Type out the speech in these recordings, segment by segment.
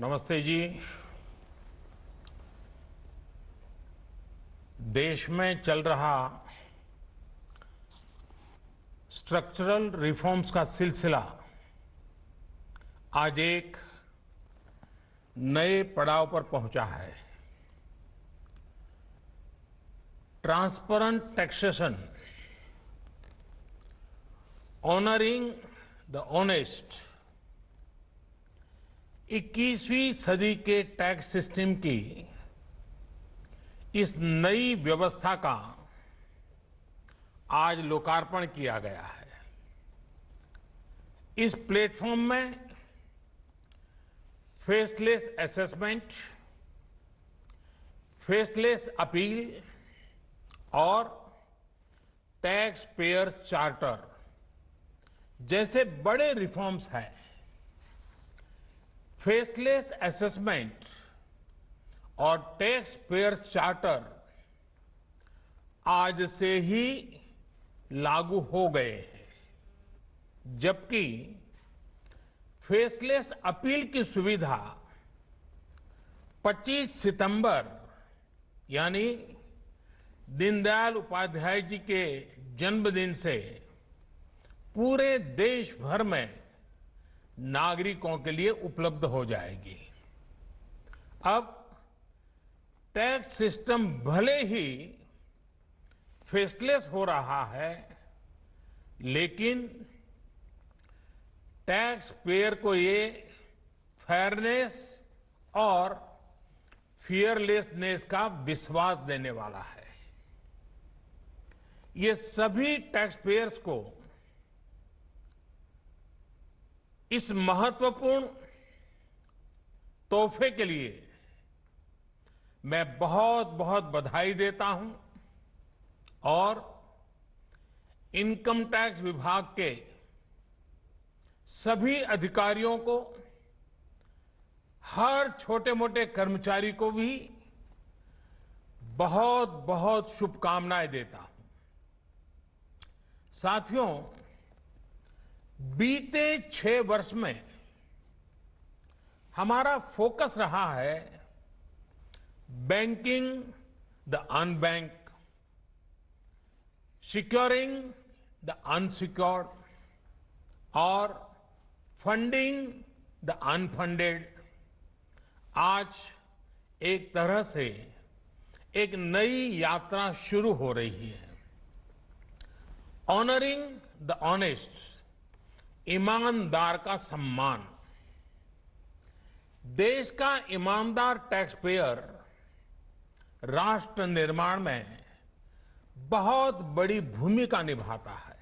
नमस्ते जी। देश में चल रहा स्ट्रक्चरल रिफॉर्म्स का सिलसिला आज एक नए पड़ाव पर पहुंचा है। Transparent taxation, honouring the honest, 21वीं सदी के टैक्स सिस्टम की इस नई व्यवस्था का आज लोकार्पण किया गया है। इस प्लेटफॉर्म में फेसलेस असेसमेंट, फेसलेस अपील और टैक्स पेयर चार्टर जैसे बड़े रिफॉर्म्स हैं। फेसलेस असेसमेंट और टैक्स पेयर चार्टर आज से ही लागू हो गए हैं, जबकि फेसलेस अपील की सुविधा 25 सितंबर यानी दीनदयाल उपाध्याय जी के जन्मदिन से पूरे देश भर में नागरिकों के लिए उपलब्ध हो जाएगी। अब टैक्स सिस्टम भले ही फेसलेस हो रहा है, लेकिन टैक्स पेयर को ये फेयरनेस और फियरलेसनेस का विश्वास देने वाला है। ये सभी टैक्स पेयर्स को इस महत्वपूर्ण तोहफे के लिए मैं बहुत बहुत बधाई देता हूं और इनकम टैक्स विभाग के सभी अधिकारियों को, हर छोटे मोटे कर्मचारी को भी बहुत बहुत शुभकामनाएं देता हूं। साथियों, बीते 6 वर्ष में हमारा फोकस रहा है banking the unbanked, securing the unsecured और फंडिंग द अनफंडेड। आज एक तरह से एक नई यात्रा शुरू हो रही है। ऑनरिंग द ऑनेस्ट, ईमानदार का सम्मान। देश का ईमानदार टैक्स पेयर राष्ट्र निर्माण में बहुत बड़ी भूमिका निभाता है।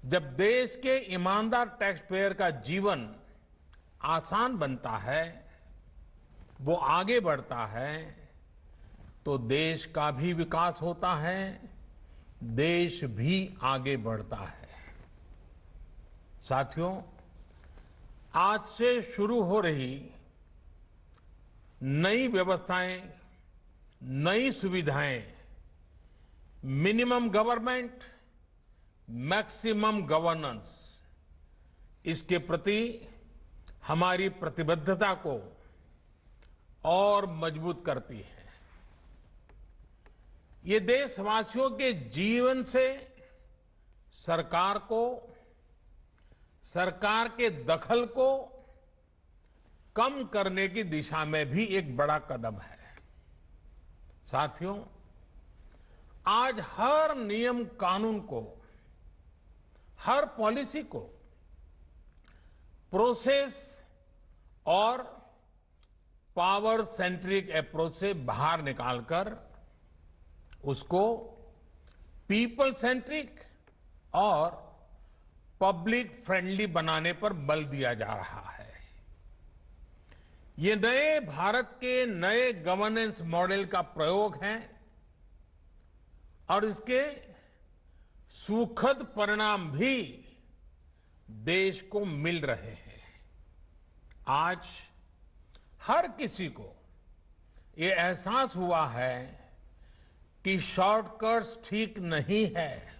जब देश के ईमानदार टैक्स पेयर का जीवन आसान बनता है, वो आगे बढ़ता है, तो देश का भी विकास होता है, देश भी आगे बढ़ता है। साथियों, आज से शुरू हो रही नई व्यवस्थाएं, नई सुविधाएं मिनिमम गवर्नमेंट, मैक्सिमम गवर्नेंस, इसके प्रति हमारी प्रतिबद्धता को और मजबूत करती है। ये देशवासियों के जीवन से सरकार को, सरकार के दखल को कम करने की दिशा में भी एक बड़ा कदम है। साथियों, आज हर नियम कानून को, हर पॉलिसी को प्रोसेस और पावर सेंट्रिक अप्रोच से बाहर निकालकर उसको पीपल सेंट्रिक और पब्लिक फ्रेंडली बनाने पर बल दिया जा रहा है। ये नए भारत के नए गवर्नेंस मॉडल का प्रयोग है और इसके सुखद परिणाम भी देश को मिल रहे हैं। आज हर किसी को ये एहसास हुआ है कि शॉर्टकट्स ठीक नहीं है।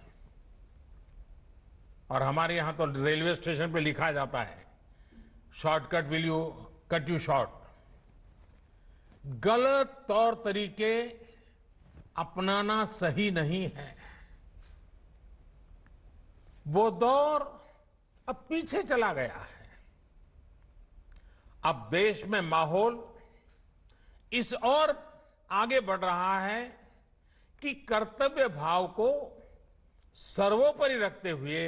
और हमारे यहां तो रेलवे स्टेशन पे लिखा जाता है shortcut will you cut you short. गलत तौर तरीके अपनाना सही नहीं है। वो दौर अब पीछे चला गया है। अब देश में माहौल इस ओर आगे बढ़ रहा है कि कर्तव्य भाव को सर्वोपरि रखते हुए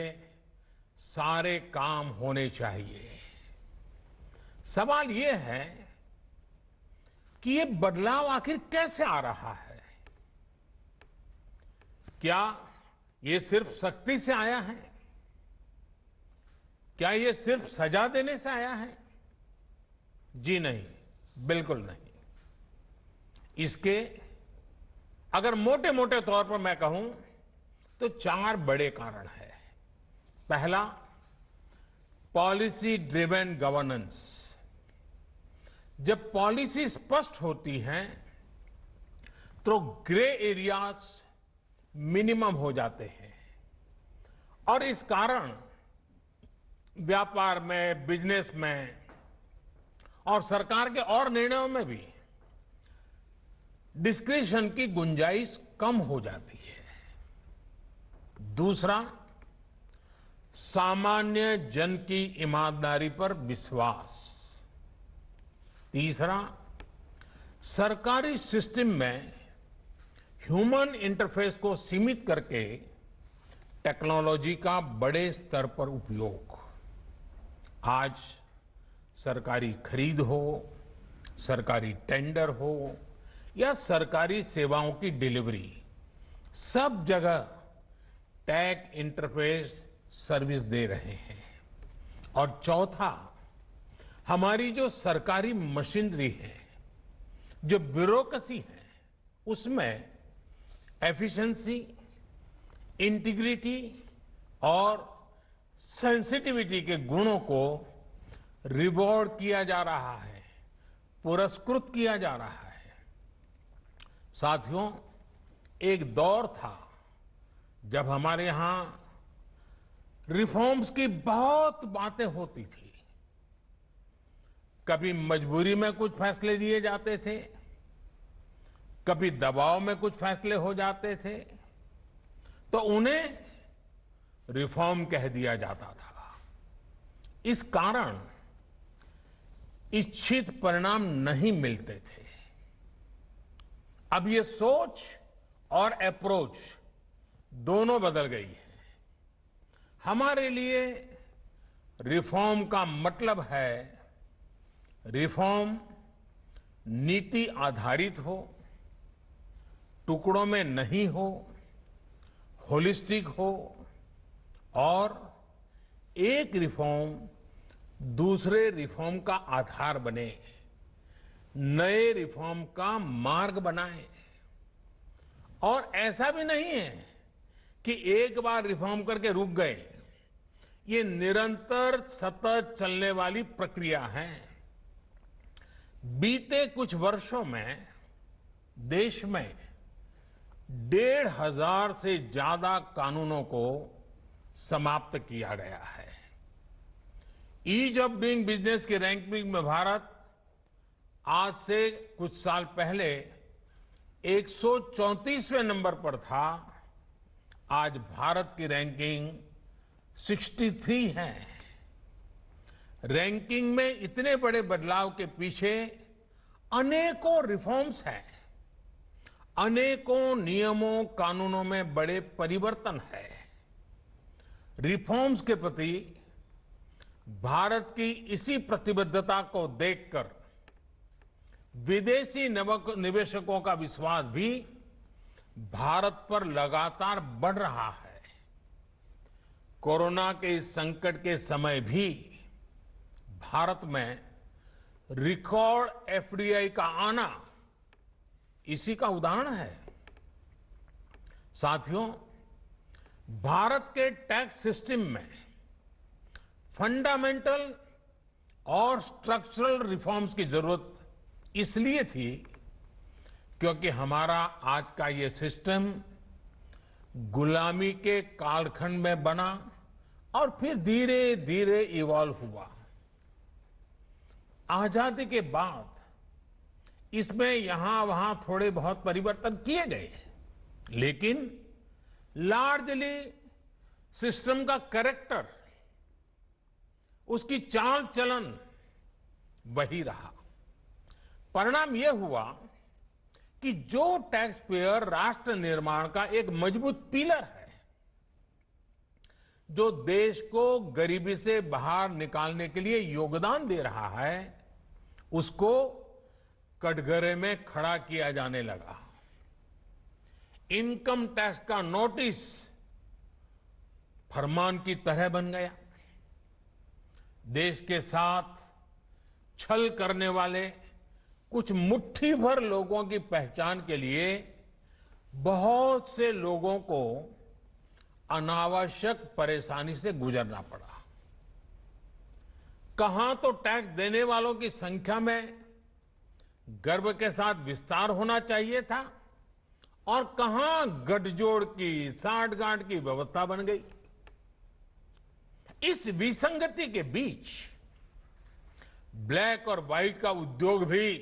सारे काम होने चाहिए। सवाल ये है कि ये बदलाव आखिर कैसे आ रहा है? क्या ये सिर्फ सख्ती से आया है? क्या ये सिर्फ सजा देने से आया है? जी नहीं, बिल्कुल नहीं। इसके अगर मोटे मोटे तौर पर मैं कहूं तो 4 बड़े कारण हैं। पहला, पॉलिसी ड्रिवन गवर्नेंस। जब पॉलिसी स्पष्ट होती है तो ग्रे एरियाज मिनिमम हो जाते हैं और इस कारण व्यापार में, बिजनेस में और सरकार के और निर्णयों में भी डिस्क्रिशन की गुंजाइश कम हो जाती है। दूसरा, सामान्य जन की ईमानदारी पर विश्वास। तीसरा, सरकारी सिस्टम में ह्यूमन इंटरफेस को सीमित करके टेक्नोलॉजी का बड़े स्तर पर उपयोग। आज सरकारी खरीद हो, सरकारी टेंडर हो या सरकारी सेवाओं की डिलीवरी, सब जगह टैग इंटरफेस सर्विस दे रहे हैं। और चौथा, हमारी जो सरकारी मशीनरी है, जो ब्यूरोक्रेसी है, उसमें एफिशिएंसी, इंटीग्रिटी और सेंसिटिविटी के गुणों को रिवॉर्ड किया जा रहा है, पुरस्कृत किया जा रहा है। साथियों, एक दौर था जब हमारे यहां रिफॉर्म्स की बहुत बातें होती थी। कभी मजबूरी में कुछ फैसले लिए जाते थे, कभी दबाव में कुछ फैसले हो जाते थे, तो उन्हें रिफॉर्म कह दिया जाता था। इस कारण इच्छित परिणाम नहीं मिलते थे। अब ये सोच और अप्रोच दोनों बदल गई है। हमारे लिए रिफॉर्म का मतलब है रिफॉर्म नीति आधारित हो, टुकड़ों में नहीं हो, होलिस्टिक हो और एक रिफॉर्म दूसरे रिफॉर्म का आधार बने, नए रिफॉर्म का मार्ग बनाए। और ऐसा भी नहीं है कि एक बार रिफॉर्म करके रुक गए। ये निरंतर सतत चलने वाली प्रक्रिया है। बीते कुछ वर्षों में देश में 1,500 से ज्यादा कानूनों को समाप्त किया गया है। ईज ऑफ डूइंग बिजनेस की रैंकिंग में भारत आज से कुछ साल पहले 134वें नंबर पर था। आज भारत की रैंकिंग 63 है। रैंकिंग में इतने बड़े बदलाव के पीछे अनेकों रिफॉर्म्स हैं, अनेकों नियमों कानूनों में बड़े परिवर्तन है। रिफॉर्म्स के प्रति भारत की इसी प्रतिबद्धता को देखकर विदेशी निवेशकों का विश्वास भी भारत पर लगातार बढ़ रहा है। कोरोना के इस संकट के समय भी भारत में रिकॉर्ड एफडीआई का आना इसी का उदाहरण है। साथियों, भारत के टैक्स सिस्टम में फंडामेंटल और स्ट्रक्चरल रिफॉर्म्स की जरूरत इसलिए थी क्योंकि हमारा आज का ये सिस्टम गुलामी के कालखंड में बना और फिर धीरे धीरे इवॉल्व हुआ। आजादी के बाद इसमें यहां वहां थोड़े बहुत परिवर्तन किए गए, लेकिन लार्जली सिस्टम का कैरेक्टर, उसकी चाल चलन वही रहा। परिणाम यह हुआ कि जो टैक्स पेयर राष्ट्र निर्माण का एक मजबूत पिलर है, जो देश को गरीबी से बाहर निकालने के लिए योगदान दे रहा है, उसको कटघरे में खड़ा किया जाने लगा। इनकम टैक्स का नोटिस फरमान की तरह बन गया। देश के साथ छल करने वाले कुछ मुट्ठी भर लोगों की पहचान के लिए बहुत से लोगों को अनावश्यक परेशानी से गुजरना पड़ा। कहां तो टैक्स देने वालों की संख्या में गर्व के साथ विस्तार होना चाहिए था, और कहां गठजोड़ की, साठगांठ की व्यवस्था बन गई। इस विसंगति के बीच ब्लैक और व्हाइट का उद्योग भी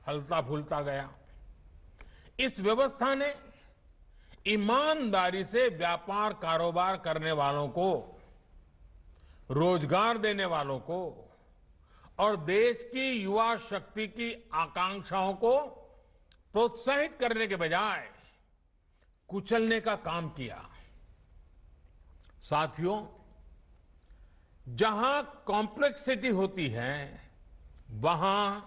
फलता फूलता गया। इस व्यवस्था ने ईमानदारी से व्यापार कारोबार करने वालों को, रोजगार देने वालों को और देश की युवा शक्ति की आकांक्षाओं को प्रोत्साहित करने के बजाय कुचलने का काम किया। साथियों, जहां कॉम्प्लेक्सिटी होती है, वहां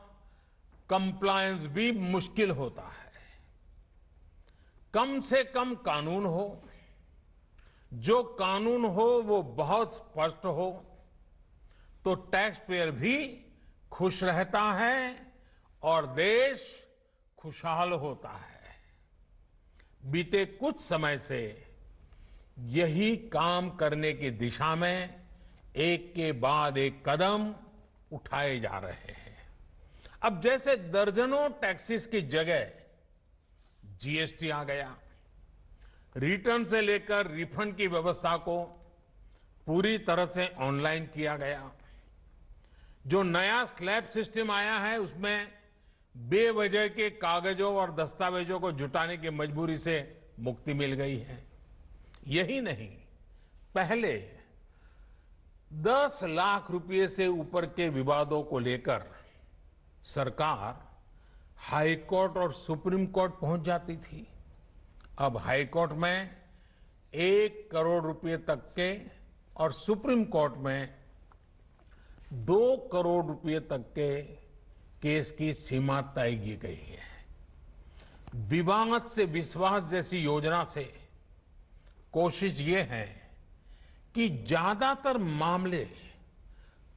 कंप्लायंस भी मुश्किल होता है। कम से कम कानून हो, जो कानून हो वो बहुत स्पष्ट हो, तो टैक्स पेयर भी खुश रहता है और देश खुशहाल होता है। बीते कुछ समय से यही काम करने की दिशा में एक के बाद एक कदम उठाए जा रहे हैं। अब जैसे दर्जनों टैक्सेस की जगह जीएसटी आ गया, रिटर्न से लेकर रिफंड की व्यवस्था को पूरी तरह से ऑनलाइन किया गया। जो नया स्लैब सिस्टम आया है, उसमें बेवजह के कागजों और दस्तावेजों को जुटाने की मजबूरी से मुक्ति मिल गई है। यही नहीं, पहले 10 लाख रुपए से ऊपर के विवादों को लेकर सरकार हाई कोर्ट और सुप्रीम कोर्ट पहुंच जाती थी। अब हाई कोर्ट में 1 करोड़ रुपए तक के और सुप्रीम कोर्ट में 2 करोड़ रुपए तक के केस की सीमा तय की गई है। विवाद से विश्वास जैसी योजना से कोशिश ये है कि ज्यादातर मामले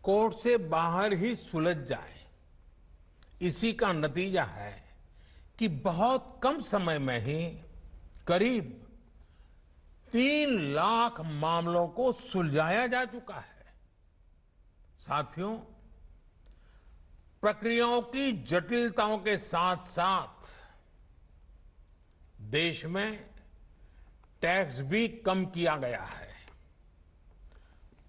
कोर्ट से बाहर ही सुलझ जाए। इसी का नतीजा है कि बहुत कम समय में ही करीब 3 लाख मामलों को सुलझाया जा चुका है। साथियों, प्रक्रियाओं की जटिलताओं के साथ साथ देश में टैक्स भी कम किया गया है।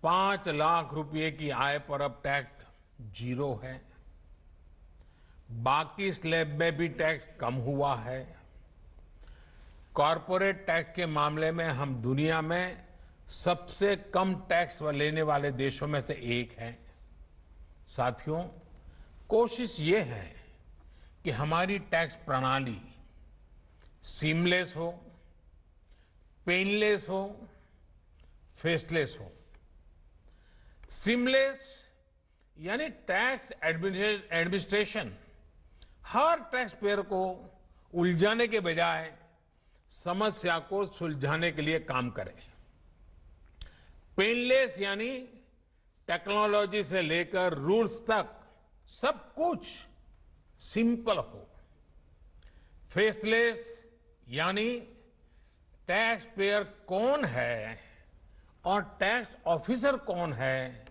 5 लाख रुपए की आय पर अब टैक्स 0 है। बाकी स्लैब में भी टैक्स कम हुआ है। कॉरपोरेट टैक्स के मामले में हम दुनिया में सबसे कम टैक्स लेने वाले देशों में से एक हैं। साथियों, कोशिश ये है कि हमारी टैक्स प्रणाली सीमलेस हो, पेनलेस हो, फेसलेस हो। सीमलेस यानी टैक्स एडमिनिस्ट्रेशन हर टैक्स पेयर को उलझाने के बजाय समस्या को सुलझाने के लिए काम करे। पेनलेस यानी टेक्नोलॉजी से लेकर रूल्स तक सब कुछ सिंपल हो। फेसलेस यानी टैक्स पेयर कौन है और टैक्स ऑफिसर कौन है,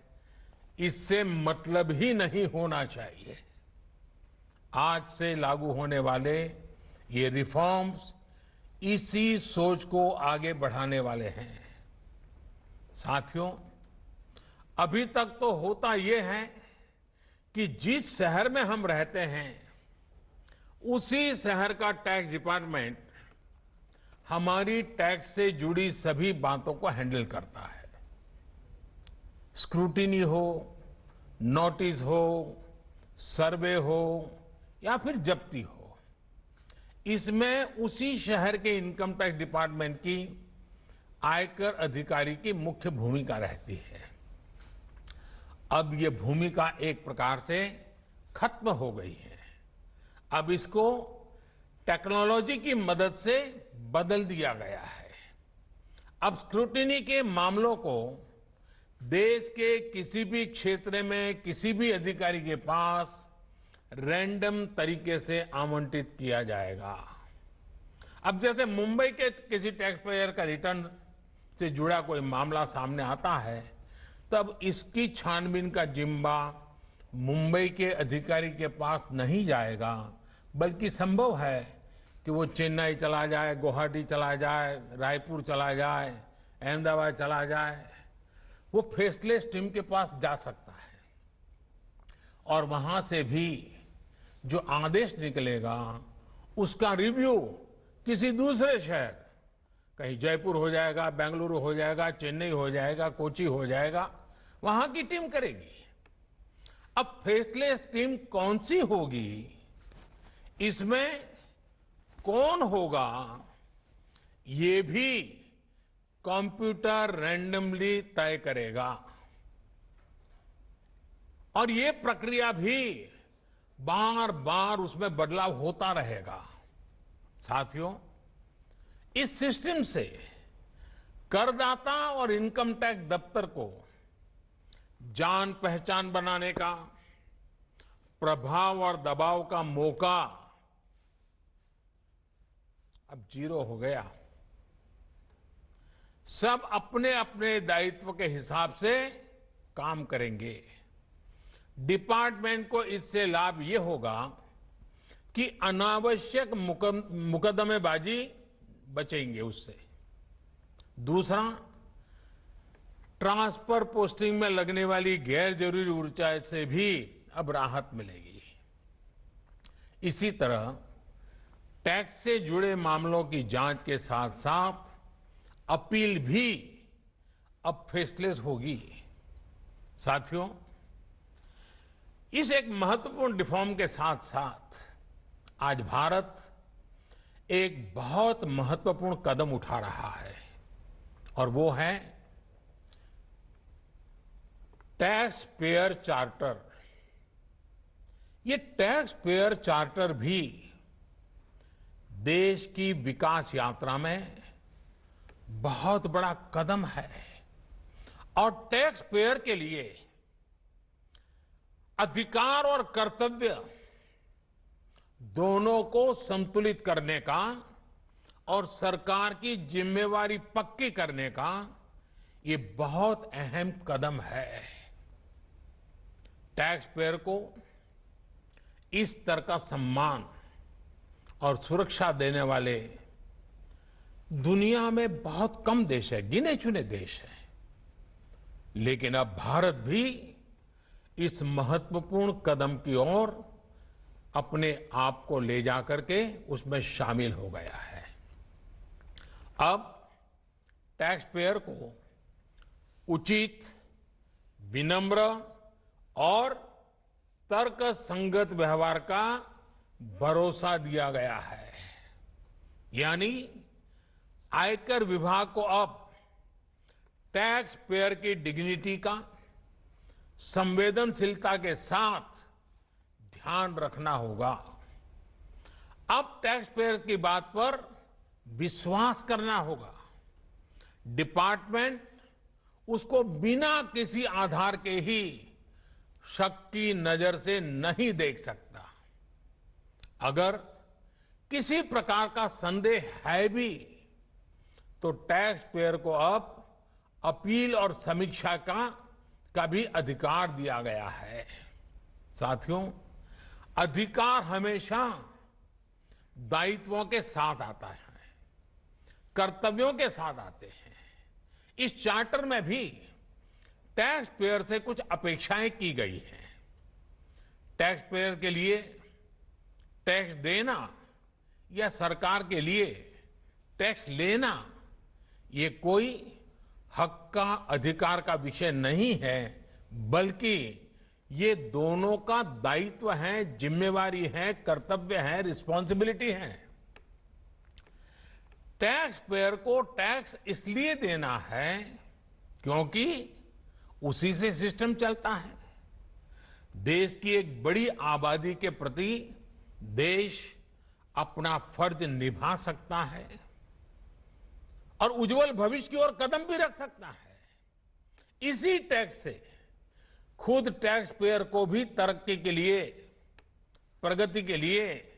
इससे मतलब ही नहीं होना चाहिए। आज से लागू होने वाले ये रिफॉर्म्स इसी सोच को आगे बढ़ाने वाले हैं। साथियों, अभी तक तो होता ये है कि जिस शहर में हम रहते हैं उसी शहर का टैक्स डिपार्टमेंट हमारी टैक्स से जुड़ी सभी बातों को हैंडल करता है। स्क्रूटिनी हो, नोटिस हो, सर्वे हो या फिर जब्ती हो, इसमें उसी शहर के इनकम टैक्स डिपार्टमेंट की आयकर अधिकारी की मुख्य भूमिका रहती है। अब ये भूमिका एक प्रकार से खत्म हो गई है। अब इसको टेक्नोलॉजी की मदद से बदल दिया गया है। अब स्क्रूटिनी के मामलों को देश के किसी भी क्षेत्र में किसी भी अधिकारी के पास रैंडम तरीके से आवंटित किया जाएगा। अब जैसे मुंबई के किसी टैक्स पेयर का रिटर्न से जुड़ा कोई मामला सामने आता है, तब इसकी छानबीन का जिम्मा मुंबई के अधिकारी के पास नहीं जाएगा, बल्कि संभव है कि वो चेन्नई चला जाए, गुवाहाटी चला जाए, रायपुर चला जाए, अहमदाबाद चला जाए, वो फेसलेस टीम के पास जा सकता है और वहां से भी जो आदेश निकलेगा उसका रिव्यू किसी दूसरे शहर, कहीं जयपुर हो जाएगा, बेंगलुरु हो जाएगा, चेन्नई हो जाएगा, कोची हो जाएगा, वहां की टीम करेगी। अब फेसलेस टीम कौन सी होगी, इसमें कौन होगा, ये भी कंप्यूटर रैंडमली तय करेगा और ये प्रक्रिया भी बार बार उसमें बदलाव होता रहेगा। साथियों, इस सिस्टम से करदाता और इनकम टैक्स दफ्तर को जान पहचान बनाने का, प्रभाव और दबाव का मौका अब जीरो हो गया। सब अपने अपने दायित्व के हिसाब से काम करेंगे। डिपार्टमेंट को इससे लाभ ये होगा कि अनावश्यक मुकदमेबाजी बचेंगे उससे। दूसरा, ट्रांसफर पोस्टिंग में लगने वाली गैर जरूरी ऊर्जा से भी अब राहत मिलेगी। इसी तरह टैक्स से जुड़े मामलों की जांच के साथ साथ अपील भी अब फेसलेस होगी। साथियों, इस एक महत्वपूर्ण रिफॉर्म के साथ साथ आज भारत एक बहुत महत्वपूर्ण कदम उठा रहा है और वो है टैक्स पेयर चार्टर। ये टैक्स पेयर चार्टर भी देश की विकास यात्रा में बहुत बड़ा कदम है और टैक्स पेयर के लिए अधिकार और कर्तव्य दोनों को संतुलित करने का और सरकार की जिम्मेवारी पक्की करने का ये बहुत अहम कदम है। टैक्स पेयर को इस तरह का सम्मान और सुरक्षा देने वाले दुनिया में बहुत कम देश है, गिने चुने देश हैं। लेकिन अब भारत भी इस महत्वपूर्ण कदम की ओर अपने आप को ले जाकर के उसमें शामिल हो गया है। अब टैक्स पेयर को उचित, विनम्र और तर्क संगत व्यवहार का भरोसा दिया गया है। यानी आयकर विभाग को अब टैक्स पेयर की डिग्निटी का संवेदनशीलता के साथ ध्यान रखना होगा। अब टैक्स पेयर की बात पर विश्वास करना होगा। डिपार्टमेंट उसको बिना किसी आधार के ही शक की नजर से नहीं देख सकता। अगर किसी प्रकार का संदेह है भी तो टैक्स पेयर को अब अपील और समीक्षा का भी अधिकार दिया गया है। साथियों, अधिकार हमेशा दायित्वों के साथ आता है, कर्तव्यों के साथ आते हैं। इस चार्टर में भी टैक्स पेयर से कुछ अपेक्षाएं की गई हैं। टैक्स पेयर के लिए टैक्स देना या सरकार के लिए टैक्स लेना ये कोई हक का अधिकार का विषय नहीं है, बल्कि ये दोनों का दायित्व है, जिम्मेवारी है, कर्तव्य है, रिस्पॉन्सिबिलिटी है। टैक्स पेयर को टैक्स इसलिए देना है क्योंकि उसी से सिस्टम चलता है। देश की एक बड़ी आबादी के प्रति देश अपना फर्ज निभा सकता है और उज्जवल भविष्य की ओर कदम भी रख सकता है। इसी टैक्स से खुद टैक्स पेयर को भी तरक्की के लिए, प्रगति के लिए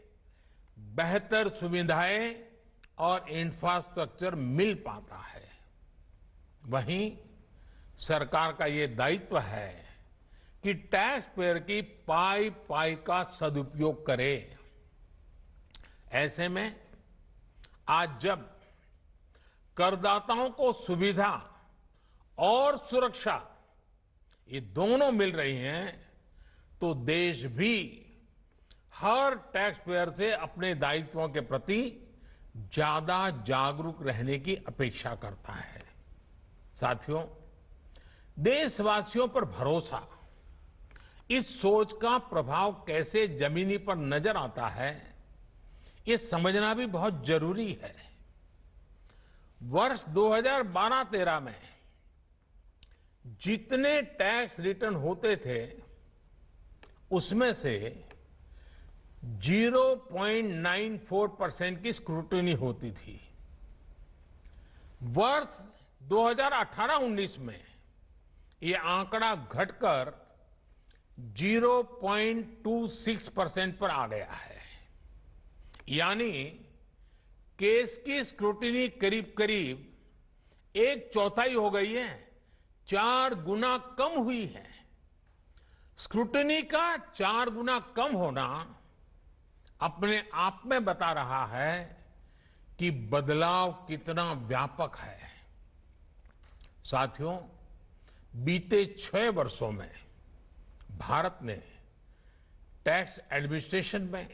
बेहतर सुविधाएं और इंफ्रास्ट्रक्चर मिल पाता है। वहीं सरकार का ये दायित्व है कि टैक्स पेयर की पाई पाई का सदुपयोग करे। ऐसे में आज जब करदाताओं को सुविधा और सुरक्षा ये दोनों मिल रही हैं, तो देश भी हर टैक्स पेयर से अपने दायित्वों के प्रति ज्यादा जागरूक रहने की अपेक्षा करता है। साथियों, देशवासियों पर भरोसा, इस सोच का प्रभाव कैसे जमीनी पर नजर आता है, ये समझना भी बहुत जरूरी है। वर्ष 2012-13 में जितने टैक्स रिटर्न होते थे उसमें से 0.94% की स्क्रूटनी होती थी। वर्ष 2018-19 में ये आंकड़ा घटकर 0.26% पर आ गया है। यानी केस की स्क्रूटनी करीब करीब 1/4 हो गई है, 4 गुना कम हुई है। स्क्रूटनी का 4 गुना कम होना अपने आप में बता रहा है कि बदलाव कितना व्यापक है। साथियों, बीते 6 वर्षों में भारत ने टैक्स एडमिनिस्ट्रेशन में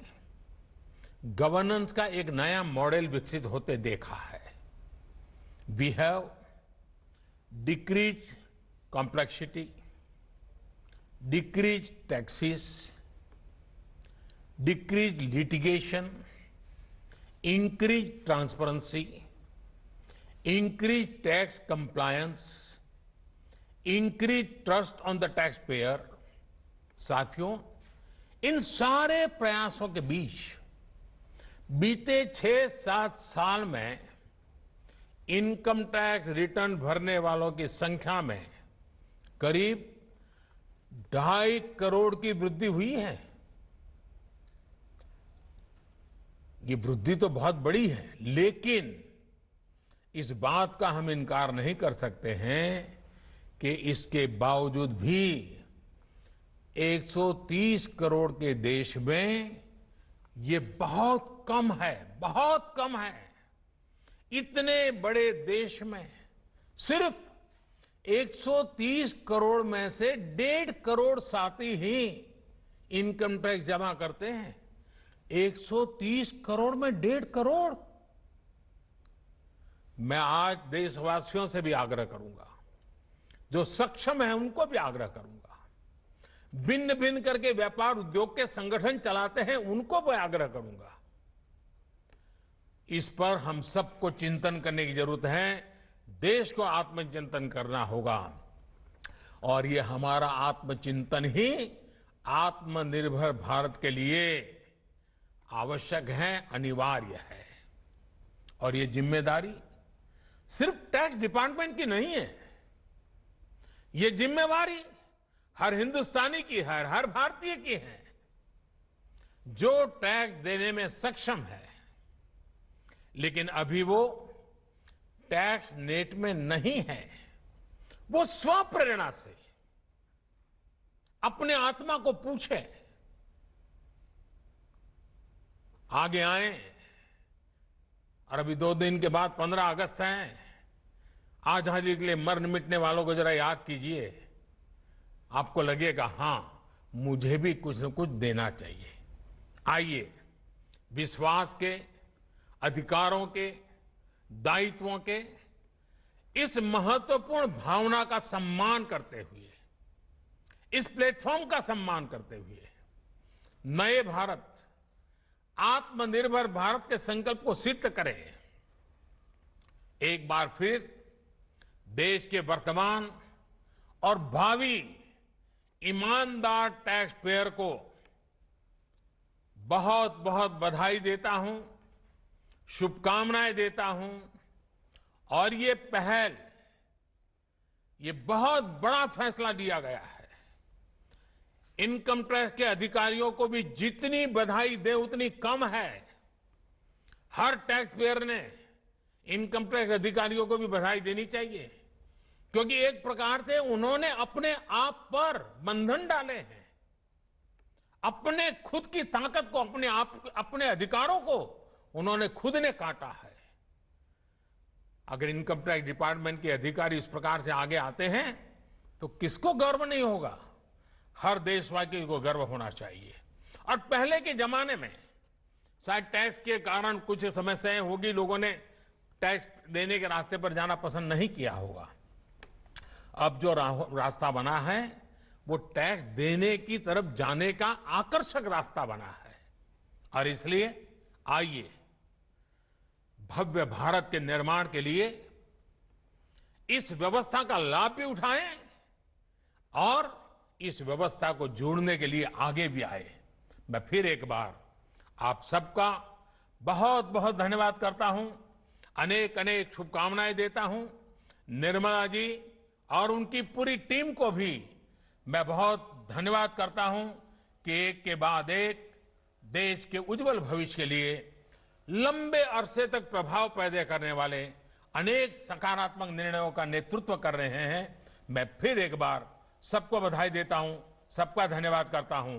गवर्नेंस का एक नया मॉडल विकसित होते देखा है। We have decrease complexity, decrease taxes, decrease litigation, increase transparency, increase tax compliance, increase trust on the tax payer. साथियों, इन सारे प्रयासों के बीच बीते 6-7 साल में इनकम टैक्स रिटर्न भरने वालों की संख्या में करीब 2.5 करोड़ की वृद्धि हुई है। ये वृद्धि तो बहुत बड़ी है, लेकिन इस बात का हम इनकार नहीं कर सकते हैं कि इसके बावजूद भी 130 करोड़ के देश में ये बहुत कम है, बहुत कम है। इतने बड़े देश में सिर्फ 130 करोड़ में से 1.5 करोड़ साथी ही इनकम टैक्स जमा करते हैं। 130 करोड़ में 1.5 करोड़। मैं आज देशवासियों से भी आग्रह करूंगा, जो सक्षम है उनको भी आग्रह करूंगा, भिन्न भिन्न करके व्यापार उद्योग के संगठन चलाते हैं उनको भी आग्रह करूंगा। इस पर हम सबको चिंतन करने की जरूरत है। देश को आत्मचिंतन करना होगा और ये हमारा आत्मचिंतन ही आत्मनिर्भर भारत के लिए आवश्यक है, अनिवार्य है। और ये जिम्मेदारी सिर्फ टैक्स डिपार्टमेंट की नहीं है, ये जिम्मेवारी हर हिंदुस्तानी की है, हर भारतीय की है जो टैक्स देने में सक्षम है, लेकिन अभी वो टैक्स नेट में नहीं है। वो स्वप्रेरणा से अपने आत्मा को पूछे, आगे आए। और अभी 2 दिन के बाद 15 अगस्त है। आजादी के लिए मरने मिटने वालों को जरा याद कीजिए। आपको लगेगा हाँ, मुझे भी कुछ न कुछ देना चाहिए। आइए विश्वास के, अधिकारों के, दायित्वों के इस महत्वपूर्ण भावना का सम्मान करते हुए, इस प्लेटफॉर्म का सम्मान करते हुए नए भारत, आत्मनिर्भर भारत के संकल्प को सिद्ध करें। एक बार फिर देश के वर्तमान और भावी ईमानदार टैक्स पेयर को बहुत बहुत बधाई देता हूं, शुभकामनाएं देता हूं। और ये पहल, ये बहुत बड़ा फैसला लिया गया है। इनकम टैक्स के अधिकारियों को भी जितनी बधाई दे उतनी कम है। हर टैक्स पेयर ने इनकम टैक्स अधिकारियों को भी बधाई देनी चाहिए, क्योंकि एक प्रकार से उन्होंने अपने आप पर बंधन डाले हैं। अपने खुद की ताकत को, अपने अधिकारों को उन्होंने खुद ने काटा है। अगर इनकम टैक्स डिपार्टमेंट के अधिकारी इस प्रकार से आगे आते हैं तो किसको गर्व नहीं होगा। हर देशवासी को गर्व होना चाहिए। और पहले के जमाने में शायद टैक्स के कारण कुछ समस्याएं होगी, लोगों ने टैक्स देने के रास्ते पर जाना पसंद नहीं किया होगा। अब जो रास्ता बना है वो टैक्स देने की तरफ जाने का आकर्षक रास्ता बना है। और इसलिए आइए भव्य भारत के निर्माण के लिए इस व्यवस्था का लाभ भी उठाएं और इस व्यवस्था को जोड़ने के लिए आगे भी आए। मैं फिर एक बार आप सबका बहुत बहुत धन्यवाद करता हूं, अनेक अनेक शुभकामनाएं देता हूं। निर्मला जी और उनकी पूरी टीम को भी मैं बहुत धन्यवाद करता हूं कि एक के बाद एक देश के उज्जवल भविष्य के लिए लंबे अरसे तक प्रभाव पैदा करने वाले अनेक सकारात्मक निर्णयों का नेतृत्व कर रहे हैं। मैं फिर एक बार सबको बधाई देता हूं, सबका धन्यवाद करता हूं।